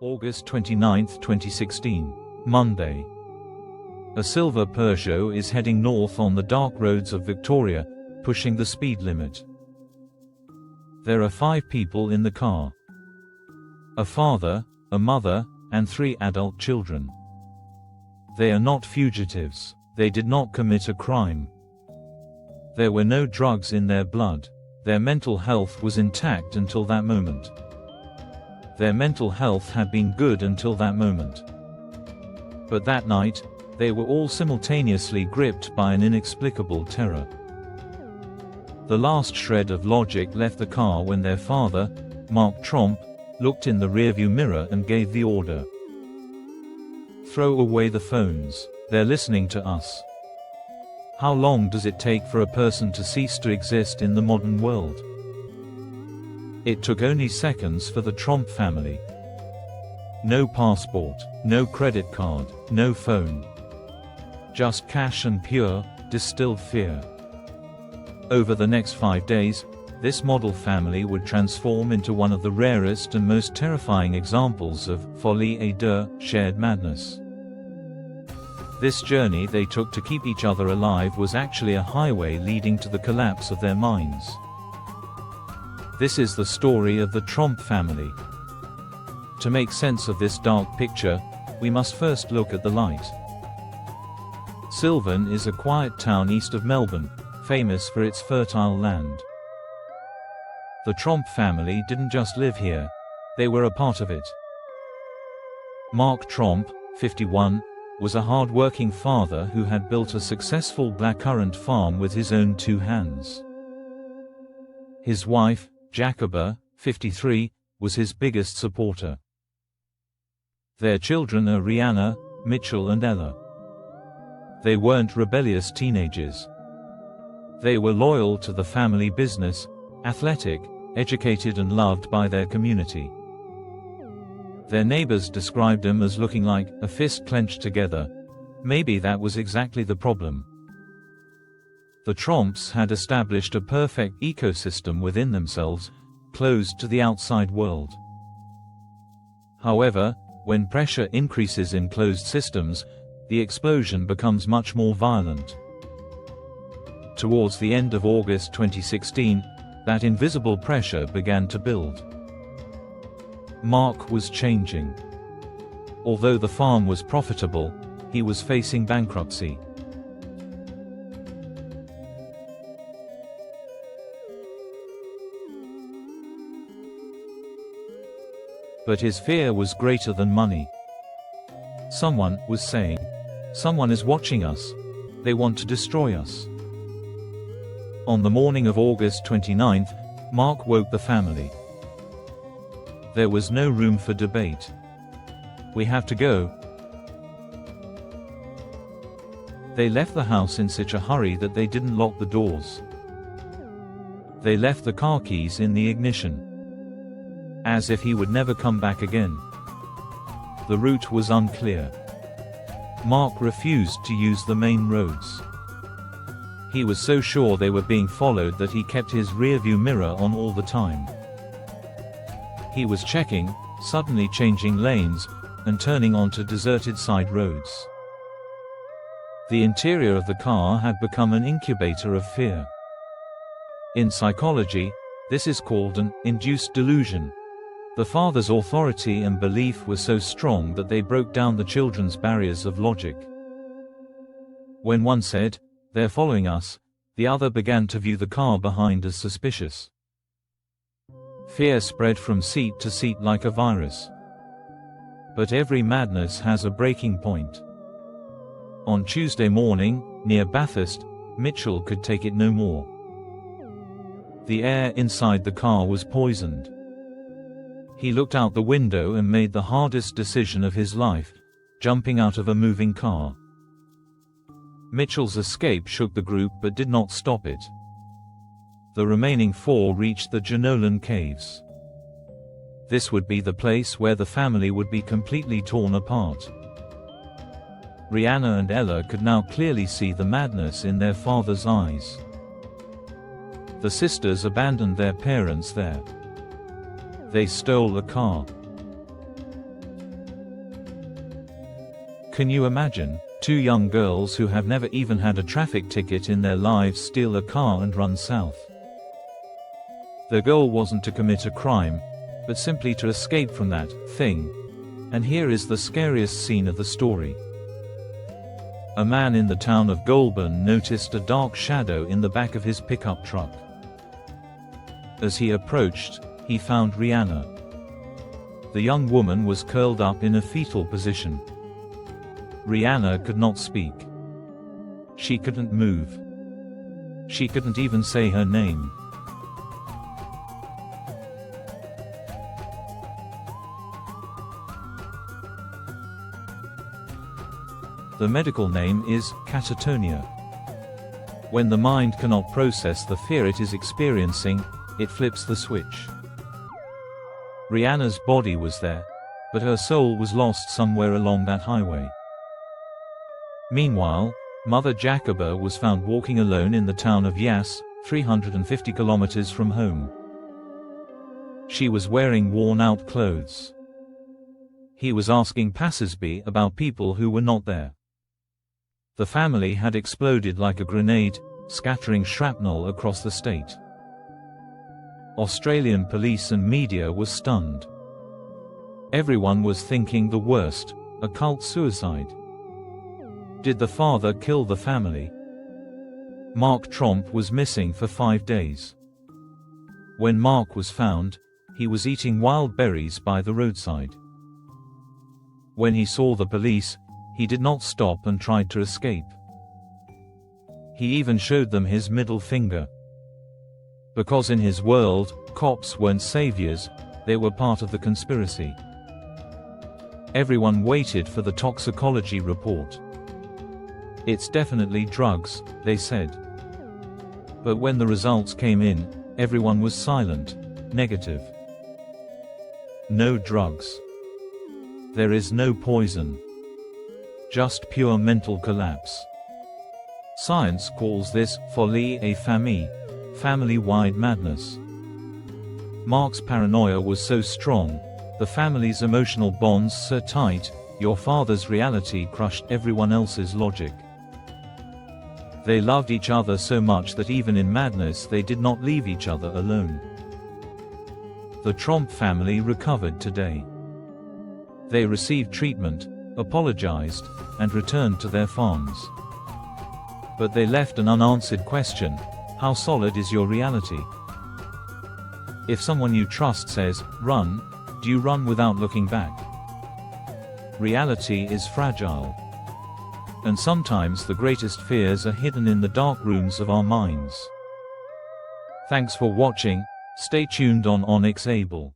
August 29, 2016, Monday. A silver Peugeot is heading north on the dark roads of Victoria, pushing the speed limit. There are 5 people in the car. A father, a mother, and 3 adult children. They are not fugitives. They did not commit a crime. There were no drugs in their blood. Their mental health was intact until that moment. Their mental health had been good until that moment. But that night, they were all simultaneously gripped by an inexplicable terror. The last shred of logic left the car when their father, Mark Tromp, looked in the rearview mirror and gave the order. Throw away the phones. They're listening to us. How long does it take for a person to cease to exist in the modern world? It took only seconds for the Tromp family. No passport, no credit card, no phone. Just cash and pure, distilled fear. Over the next 5 days, this model family would transform into one of the rarest and most terrifying examples of Folie et Deux, shared madness. This journey they took to keep each other alive was actually a highway leading to the collapse of their minds. This is the story of the Tromp family. To make sense of this dark picture, we must first look at the light. Sylvan is a quiet town east of Melbourne, famous for its fertile land. The Tromp family didn't just live here, they were a part of it. Mark Tromp, 51, was a hard-working father who had built a successful blackcurrant farm with his own 2 hands. His wife, Jacoba, 53, was his biggest supporter. Their children are Rihanna, Mitchell and Ella. They weren't rebellious teenagers. They were loyal to the family business, athletic, educated and loved by their community. Their neighbors described them as looking like a fist clenched together. Maybe that was exactly the problem. The Tromps had established a perfect ecosystem within themselves, closed to the outside world. However, when pressure increases in closed systems, the explosion becomes much more violent. Towards the end of August 2016, that invisible pressure began to build. Mark was changing. Although the farm was profitable, he was facing bankruptcy. But his fear was greater than money. Someone was saying, "Someone is watching us. They want to destroy us." On the morning of August 29th, Mark woke the family. There was no room for debate. "We have to go." They left the house in such a hurry that they didn't lock the doors. They left the car keys in the ignition. As if he would never come back again. The route was unclear. Mark refused to use the main roads. He was so sure they were being followed that he kept his rearview mirror on all the time. He was checking, suddenly changing lanes, and turning onto deserted side roads. The interior of the car had become an incubator of fear. In psychology, this is called an induced delusion. The father's authority and belief were so strong that they broke down the children's barriers of logic. When one said, "They're following us," the other began to view the car behind as suspicious. Fear spread from seat to seat like a virus. But every madness has a breaking point. On Tuesday morning, near Bathurst, Mitchell could take it no more. The air inside the car was poisoned. He looked out the window and made the hardest decision of his life, jumping out of a moving car. Mitchell's escape shook the group but did not stop it. The remaining 4 reached the Jenolan Caves. This would be the place where the family would be completely torn apart. Rihanna and Ella could now clearly see the madness in their father's eyes. The sisters abandoned their parents there. They stole a car. Can you imagine? Two young girls who have never even had a traffic ticket in their lives steal a car and run south. Their goal wasn't to commit a crime, but simply to escape from that thing. And here is the scariest scene of the story. A man in the town of Goulburn noticed a dark shadow in the back of his pickup truck. As he approached, he found Rihanna. The young woman was curled up in a fetal position. Rihanna could not speak. She couldn't move. She couldn't even say her name. The medical name is catatonia. When the mind cannot process the fear it is experiencing, it flips the switch. Rihanna's body was there, but her soul was lost somewhere along that highway. Meanwhile, Mother Jacoba was found walking alone in the town of Yass, 350 kilometers from home. She was wearing worn-out clothes. He was asking passersby about people who were not there. The family had exploded like a grenade, scattering shrapnel across the state. Australian police and media were stunned. Everyone was thinking the worst, a cult suicide. Did the father kill the family? Mark Tromp was missing for 5 days. When Mark was found, he was eating wild berries by the roadside. When he saw the police, he did not stop and tried to escape. He even showed them his middle finger. Because in his world, cops weren't saviors, they were part of the conspiracy. Everyone waited for the toxicology report. It's definitely drugs, they said. But when the results came in, everyone was silent, negative. No drugs. There is no poison. Just pure mental collapse. Science calls this folie à famille, family-wide madness. Mark's paranoia was so strong, the family's emotional bonds so tight, your father's reality crushed everyone else's logic. They loved each other so much that even in madness they did not leave each other alone. The Tromp family recovered today. They received treatment, apologized, and returned to their farms. But they left an unanswered question: how solid is your reality? If someone you trust says, run, do you run without looking back? Reality is fragile. And sometimes the greatest fears are hidden in the dark rooms of our minds. Thanks for watching. Stay tuned on Onyx Able.